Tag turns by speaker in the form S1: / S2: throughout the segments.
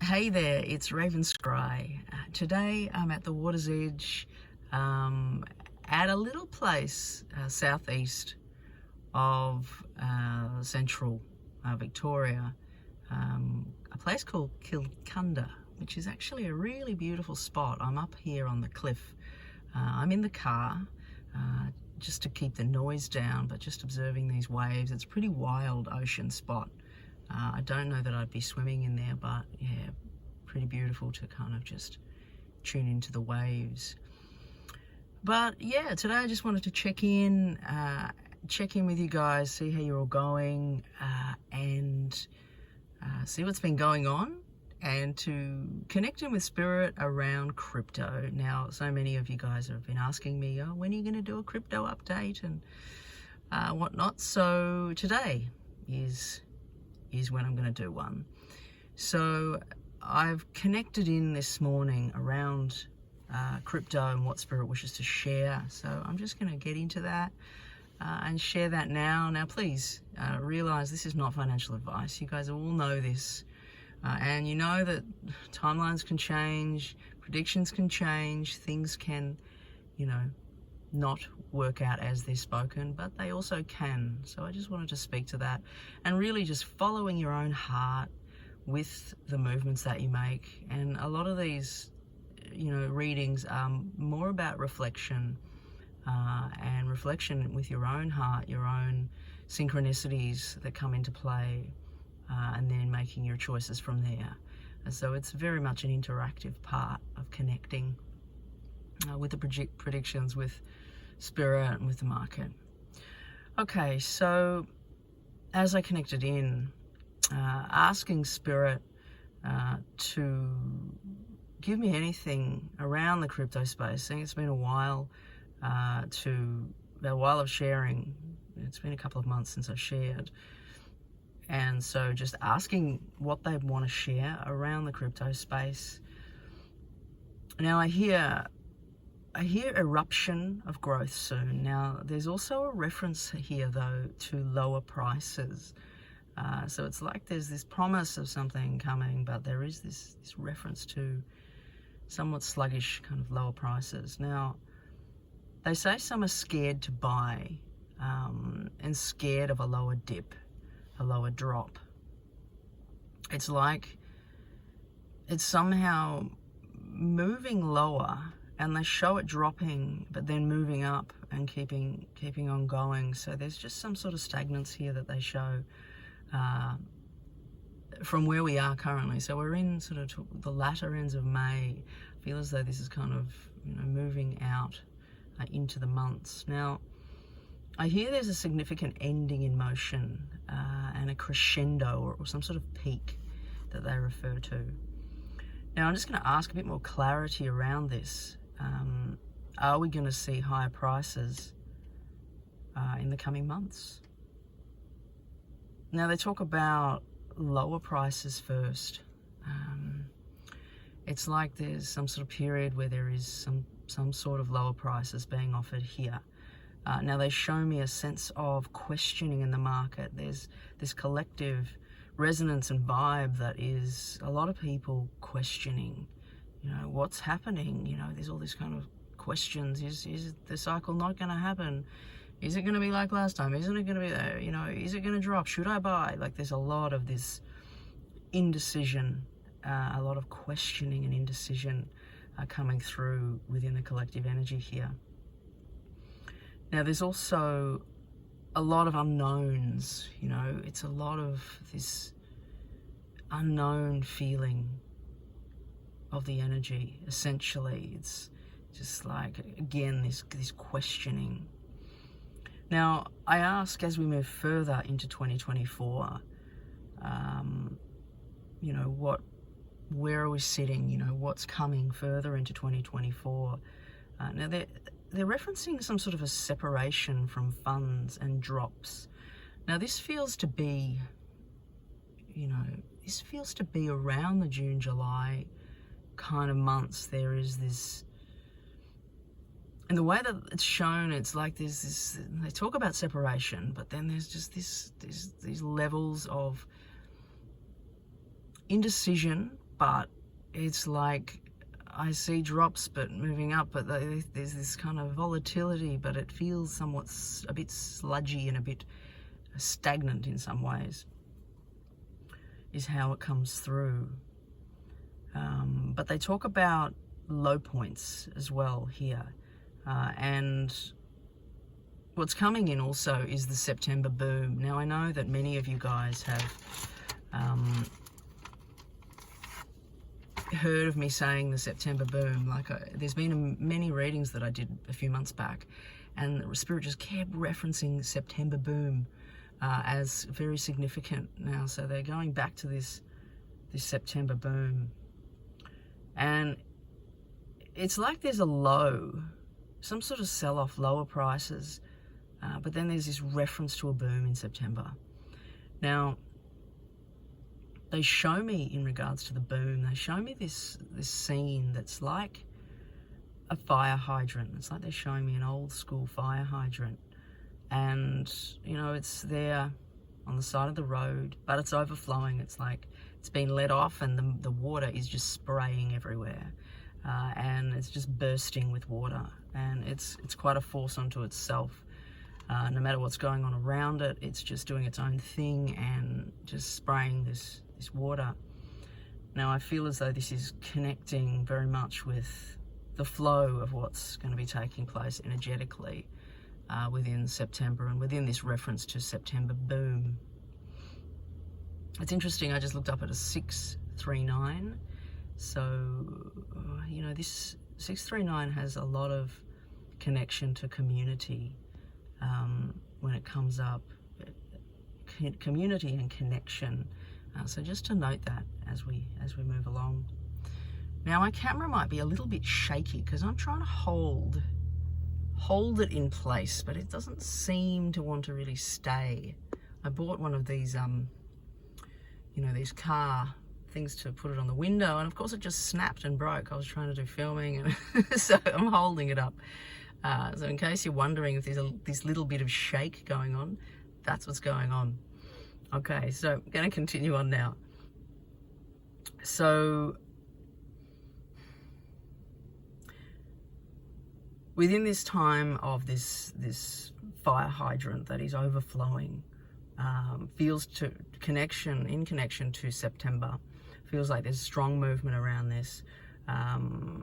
S1: Hey there, it's Raven Scry. Today I'm at the water's edge at a little place southeast of central Victoria, a place called Kilcunda, which is actually a really beautiful spot. I'm up here on the cliff. I'm in the car just to keep the noise down, but just observing these waves. It's a pretty wild ocean spot. I don't know that I'd be swimming in there, but yeah, pretty beautiful to kind of just tune into the waves. But yeah, today I just wanted to check in with you guys, see how you're all going, and see what's been going on, and to connect in with spirit around crypto. Now, so many of you guys have been asking me, oh, when are you going to do a crypto update and whatnot? So today is when I'm going to do one. So I've connected in this morning around crypto and what spirit wishes to share. So I'm just going to get into that and share that now. Now, please realize this is not financial advice. You guys all know this. And you know that timelines can change, predictions can change, things can, not work out as they're spoken, but they also can. So I just wanted to speak to that, and really just following your own heart with the movements that you make. And a lot of these, readings are more about reflection, and reflection with your own heart, your own synchronicities that come into play, and then making your choices from there. And so it's very much an interactive part of connecting with the predictions, with spirit and with the market. Okay, so as I connected in, asking spirit to give me anything around the crypto space. I think it's been a while of sharing. It's been a couple of months since I've shared. And so just asking what they want to share around the crypto space. Now I hear eruption of growth soon. Now there's also a reference here though to lower prices. So it's like there's this promise of something coming, but there is this reference to somewhat sluggish kind of lower prices. Now they say some are scared to buy and scared of a lower dip, a lower drop. It's like it's somehow moving lower, and they show it dropping, but then moving up and keeping on going. So there's just some sort of stagnance here that they show from where we are currently. So we're in sort of the latter ends of May. I feel as though this is kind of moving out into the months. Now I hear there's a significant ending in motion and a crescendo or some sort of peak that they refer to. Now I'm just going to ask a bit more clarity around this. Are we going to see higher prices in the coming months? Now they talk about lower prices first. It's like there's some sort of period where there is some sort of lower prices being offered here. Now they show me a sense of questioning in the market. There's this collective resonance and vibe that is a lot of people questioning, what's happening. There's all this kind of questions. Is the cycle not going to happen? Is it going to be like last time? Isn't it going to be there? Is it going to drop? Should I buy? Like there's a lot of this indecision, a lot of questioning and indecision coming through within the collective energy here. Now there's also a lot of unknowns, it's a lot of this unknown feeling of the energy. Essentially, it's just like, again, this questioning. Now I ask, as we move further into 2024, where are we sitting? What's coming further into 2024? Now they're referencing some sort of a separation from funds and drops. Now this feels to be, around the June, July kind of months. There is this, and the way that it's shown, it's like there's this, they talk about separation, but then there's just these levels of indecision but it's like I see drops but moving up, but there's this kind of volatility, but it feels somewhat a bit sludgy and a bit stagnant in some ways, is how it comes through. But they talk about low points as well here, and what's coming in also is the September boom. Now, I know that many of you guys have heard of me saying the September boom. Like, there's been many readings that I did a few months back, and the Spirit just kept referencing September boom as very significant now. So they're going back to this September boom, and it's like there's a low, some sort of sell-off, lower prices, but then there's this reference to a boom in September. Now, they show me, in regards to the boom, they show me this scene that's like a fire hydrant. It's like they're showing me an old school fire hydrant, and you know, it's there on the side of the road, but it's overflowing. It's like it's been let off, and the water is just spraying everywhere, and it's just bursting with water, and it's quite a force unto itself. No matter what's going on around it, it's just doing its own thing and just spraying this water. Now, I feel as though this is connecting very much with the flow of what's going to be taking place energetically within September, and within this reference to September boom. It's interesting, I just looked up at a 639. So, you know, this 639 has a lot of connection to community when it comes up. Community and connection. So just to note that as we move along. Now, my camera might be a little bit shaky because I'm trying to hold it in place, but it doesn't seem to want to really stay. I bought one of these, you know, these car things to put it on the window, and of course it just snapped and broke. I was trying to do filming, and so I'm holding it up. So in case you're wondering if there's this little bit of shake going on, that's what's going on. Okay, so I'm going to continue on now. So within this time of this fire hydrant that is overflowing, feels in connection to September, feels like there's strong movement around this.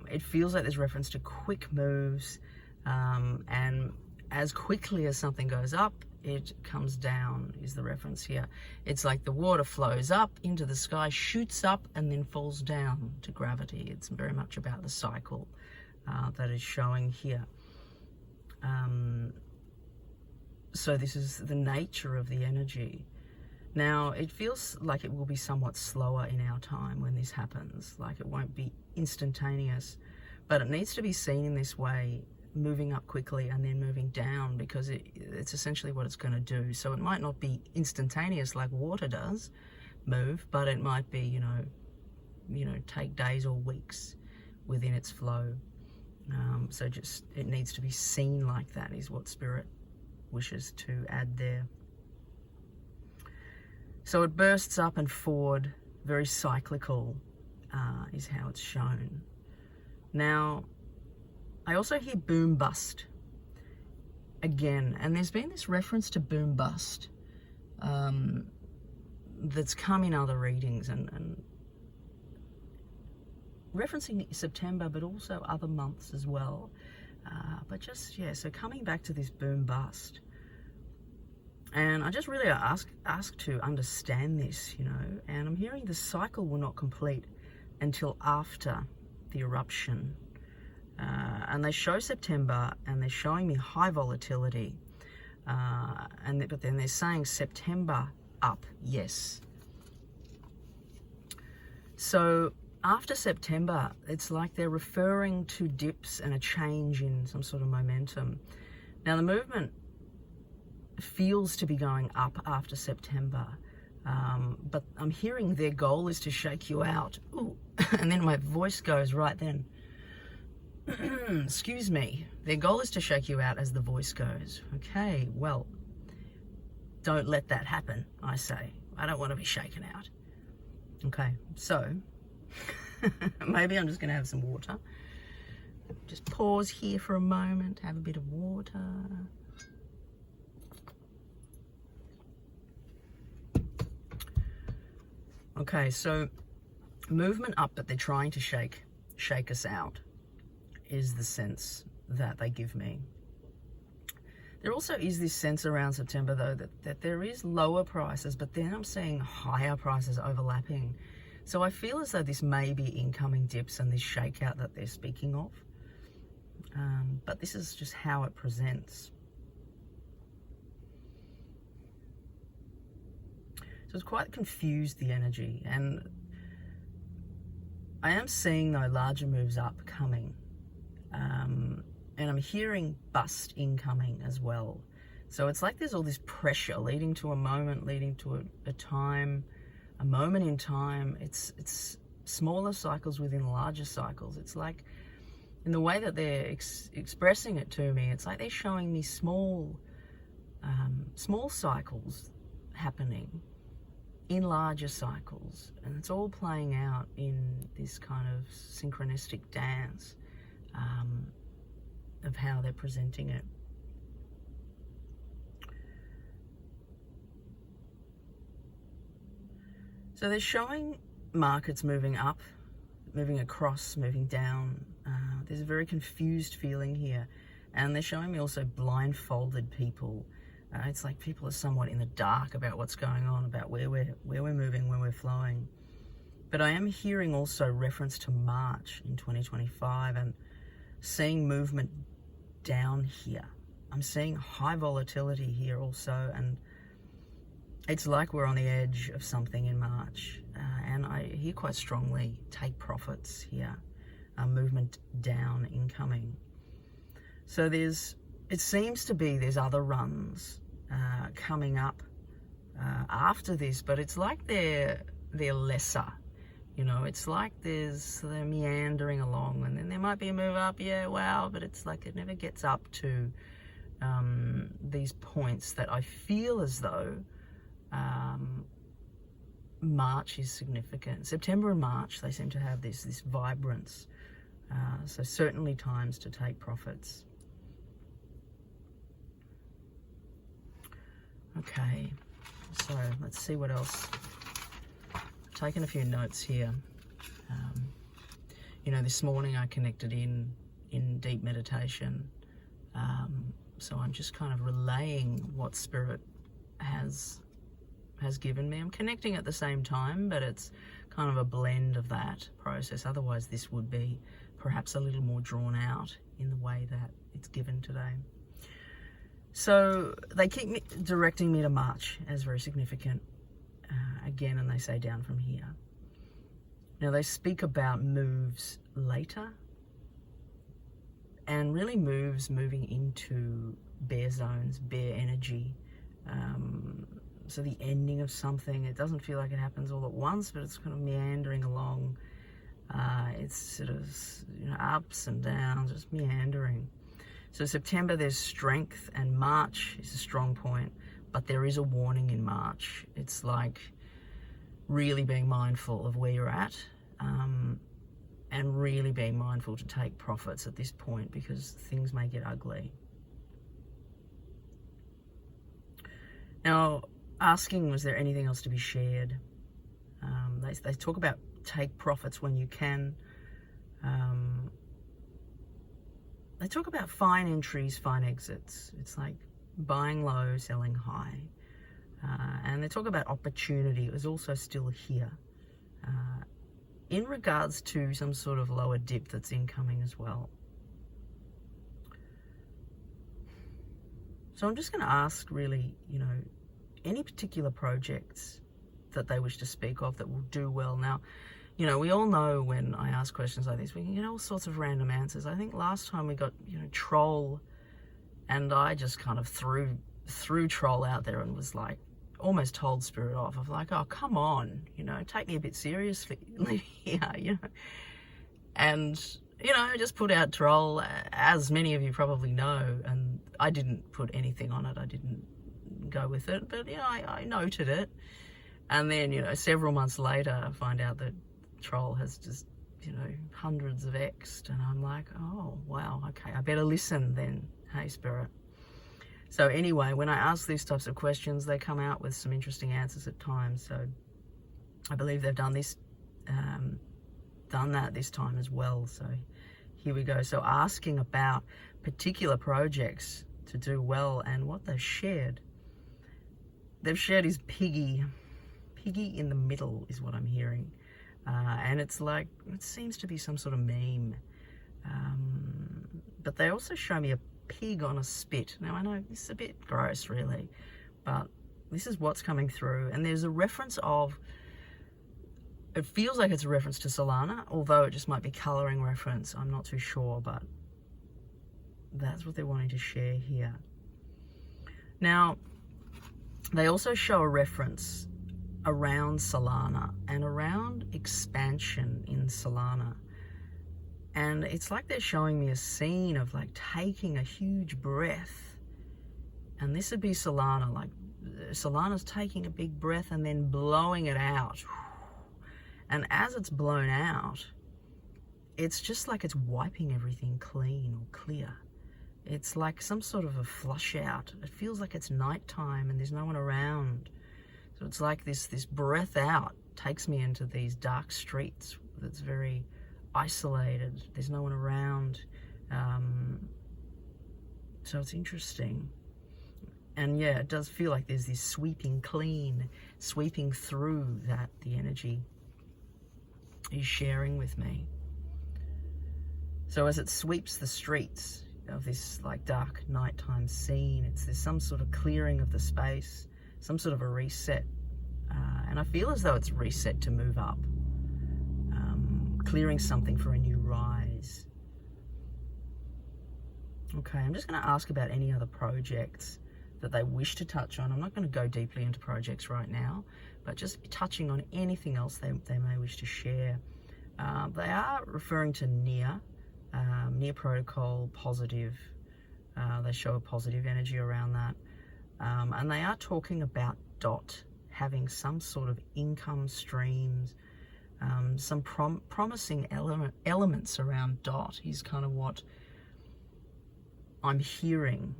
S1: It feels like there's reference to quick moves, and as quickly as something goes up, it comes down, is the reference here. It's like the water flows up into the sky, shoots up, and then falls down to gravity. It's very much about the cycle that is showing here. So this is the nature of the energy. Now, it feels like it will be somewhat slower in our time when this happens. Like, it won't be instantaneous, but it needs to be seen in this way, moving up quickly and then moving down, because it's essentially what it's going to do. So it might not be instantaneous like water does move, but it might be, you know, take days or weeks within its flow. So just, it needs to be seen like that, is what Spirit wishes to add there. So it bursts up and forward, very cyclical, is how it's shown. Now, I also hear boom bust again, and there's been this reference to boom bust that's come in other readings, and referencing September, but also other months as well. But just, yeah, so coming back to this boom bust. And I just really ask to understand this, you know, and I'm hearing the cycle will not complete until after the eruption. And they show September, and they're showing me high volatility. But then they're saying September up, yes. So after September, it's like they're referring to dips and a change in some sort of momentum. Now, the movement feels to be going up after September, but I'm hearing their goal is to shake you out. Ooh. And then my voice goes right then. Excuse me. Their goal is to shake you out as the voice goes. Okay, well, don't let that happen, I say. I don't want to be shaken out. Okay, so Maybe I'm just going to have some water. Just pause here for a moment, have a bit of water. Okay, so movement up, but they're trying to shake us out is the sense that they give me. There also is this sense around September, though, that there is lower prices, but then I'm seeing higher prices overlapping. So I feel as though this may be incoming dips and this shakeout that they're speaking of. But this is just how it presents. So it's quite confused, the energy. And I am seeing, though, larger moves up coming. And I'm hearing bust incoming as well. So it's like there's all this pressure leading to a moment, leading to a moment in time. It's smaller cycles within larger cycles. It's like, in the way that they're expressing it to me, it's like they're showing me small cycles happening in larger cycles. And it's all playing out in this kind of synchronistic dance of how they're presenting it. So they're showing markets moving up, moving across, moving down. There's a very confused feeling here. And they're showing me also blindfolded people. It's like people are somewhat in the dark about what's going on, about where we're moving, where we're flowing. But I am hearing also reference to March in 2025 and seeing movement down here. I'm seeing high volatility here also, and it's like we're on the edge of something in March. And I hear quite strongly, take profits here. Movement down incoming. So it seems to be there's other runs coming up after this, but it's like they're lesser. You know, it's like they're meandering along, and then there might be a move up, yeah, wow, but it's like it never gets up to these points that I feel as though March is significant. September and March, they seem to have this vibrance. So certainly times to take profits. Okay, so let's see what else. I've taken a few notes here. You know, this morning I connected in deep meditation. So I'm just kind of relaying what Spirit has given me. I'm connecting at the same time, but it's kind of a blend of that process. Otherwise, this would be perhaps a little more drawn out in the way that it's given today. So they keep directing me to March as very significant again, and they say down from here. Now they speak about moves later, and really moves moving into bear zones, bear energy. So the ending of something, it doesn't feel like it happens all at once, but it's kind of meandering along. It's sort of, you know, ups and downs, just meandering. So September, there's strength, and March is a strong point, but there is a warning in March. It's like really being mindful of where you're at, and really being mindful to take profits at this point, because things may get ugly. Now, asking, was there anything else to be shared? They talk about take profits when you can. They talk about fine entries, fine exits. It's like buying low, selling high. And they talk about opportunity. It was also still here. In regards to some sort of lower dip that's incoming as well. So I'm just going to ask, really, you know, any particular projects that they wish to speak of that will do well. Now, you know, we all know when I ask questions like this, we can get all sorts of random answers. I think last time we got, you know, troll, and I just kind of threw troll out there and was like, almost told Spirit off of like, oh, come on, you know, take me a bit seriously here, you know. And, you know, I just put out troll, as many of you probably know, and I didn't put anything on it. I didn't go with it, but, you know, I noted it. And then, you know, several months later, I find out that troll has just hundreds of X'd, and I'm like, oh wow, okay, I better listen then. Hey, Spirit. So anyway, when I ask these types of questions, they come out with some interesting answers at times. So I believe they've done that this time as well. So here we go. So asking about particular projects to do well, and what they've shared. They've shared is piggy in the middle is what I'm hearing. And it's like, it seems to be some sort of meme. But they also show me a pig on a spit. Now I know this is a bit gross really, but this is what's coming through. And there's a reference of, it feels like it's a reference to Solana, although it just might be colouring reference. I'm not too sure, but that's what they're wanting to share here. Now, they also show a reference around Solana and around expansion in Solana. And it's like they're showing me a scene of like taking a huge breath. And this would be Solana, like Solana's taking a big breath and then blowing it out. And as it's blown out, it's just like it's wiping everything clean or clear. It's like some sort of a flush out. It feels like it's nighttime and there's no one around. So it's like this breath out takes me into these dark streets that's very isolated. There's no one around. So it's interesting. And yeah, it does feel like there's this sweeping clean, sweeping through that the energy is sharing with me. So as it sweeps the streets of this like dark nighttime scene, there's some sort of clearing of the space, some sort of a reset. And I feel as though it's reset to move up, clearing something for a new rise. Okay, I'm just going to ask about any other projects that they wish to touch on. I'm not going to go deeply into projects right now, but just touching on anything else they may wish to share. They are referring to near protocol, positive. They show a positive energy around that. And they are talking about DOT having some sort of income streams, some promising elements around DOT is kind of what I'm hearing.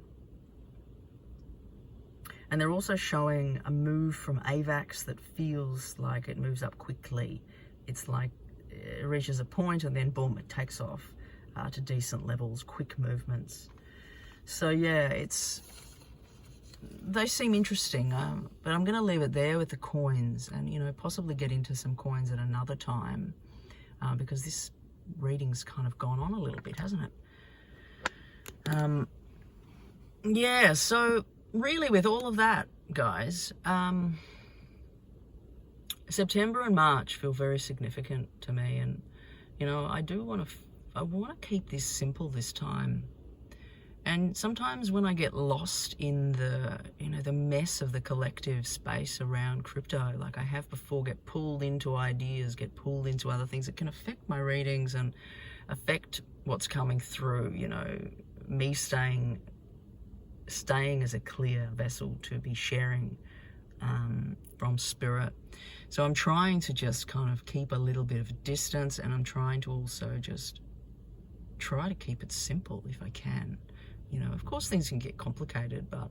S1: And they're also showing a move from AVAX that feels like it moves up quickly. It's like it reaches a point and then boom, it takes off to decent levels, quick movements. So yeah, they seem interesting, but I'm going to leave it there with the coins and, possibly get into some coins at another time because this reading's kind of gone on a little bit, hasn't it? Yeah, so really with all of that, guys, September and March feel very significant to me, and, I want to keep this simple this time. And sometimes when I get lost in the mess of the collective space around crypto, like I have before, get pulled into ideas, get pulled into other things, it can affect my readings and affect what's coming through, me staying as a clear vessel to be sharing from spirit. So I'm trying to just kind of keep a little bit of a distance, and I'm trying to also just try to keep it simple if I can. Of course things can get complicated, but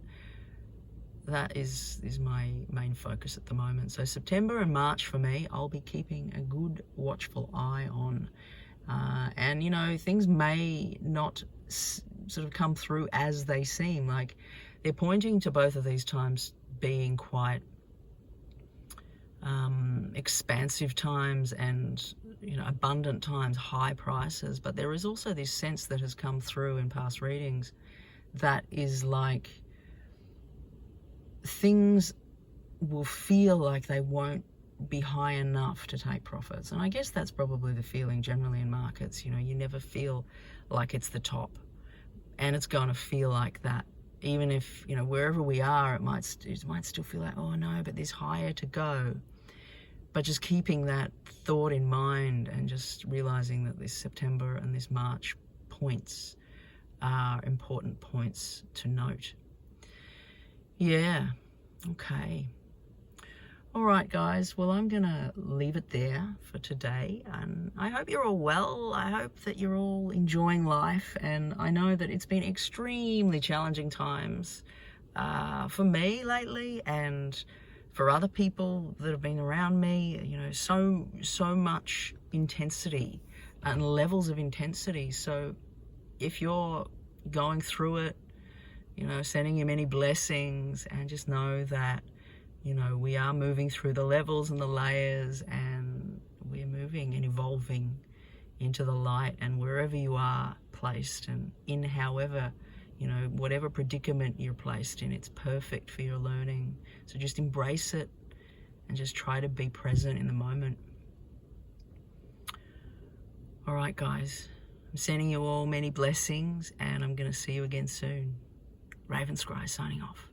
S1: that is my main focus at the moment. So September and March for me, I'll be keeping a good watchful eye on. And, things may not sort of come through as they seem. Like they're pointing to both of these times being quite expansive times and abundant times, high prices, but there is also this sense that has come through in past readings that is like things will feel like they won't be high enough to take profits. And I guess that's probably the feeling generally in markets. You never feel like it's the top, and it's going to feel like that even if wherever we are, it might still feel like, oh no, but there's higher to go. But just keeping that thought in mind and just realizing that this September and this March points are important points to note. Yeah, okay. All right, guys, well, I'm going to leave it there for today. And I hope you're all well. I hope that you're all enjoying life. And I know that it's been extremely challenging times for me lately, and for other people that have been around me. You know, so much intensity and levels of intensity. So if you're going through it, you know, sending you many blessings, and just know that, you know, we are moving through the levels and the layers, and we're moving and evolving into the light. And wherever you are placed, and in however, you know, whatever predicament you're placed in, it's perfect for your learning. So just embrace it and just try to be present in the moment. All right, guys, I'm sending you all many blessings, and I'm going to see you again soon. Raven Scry signing off.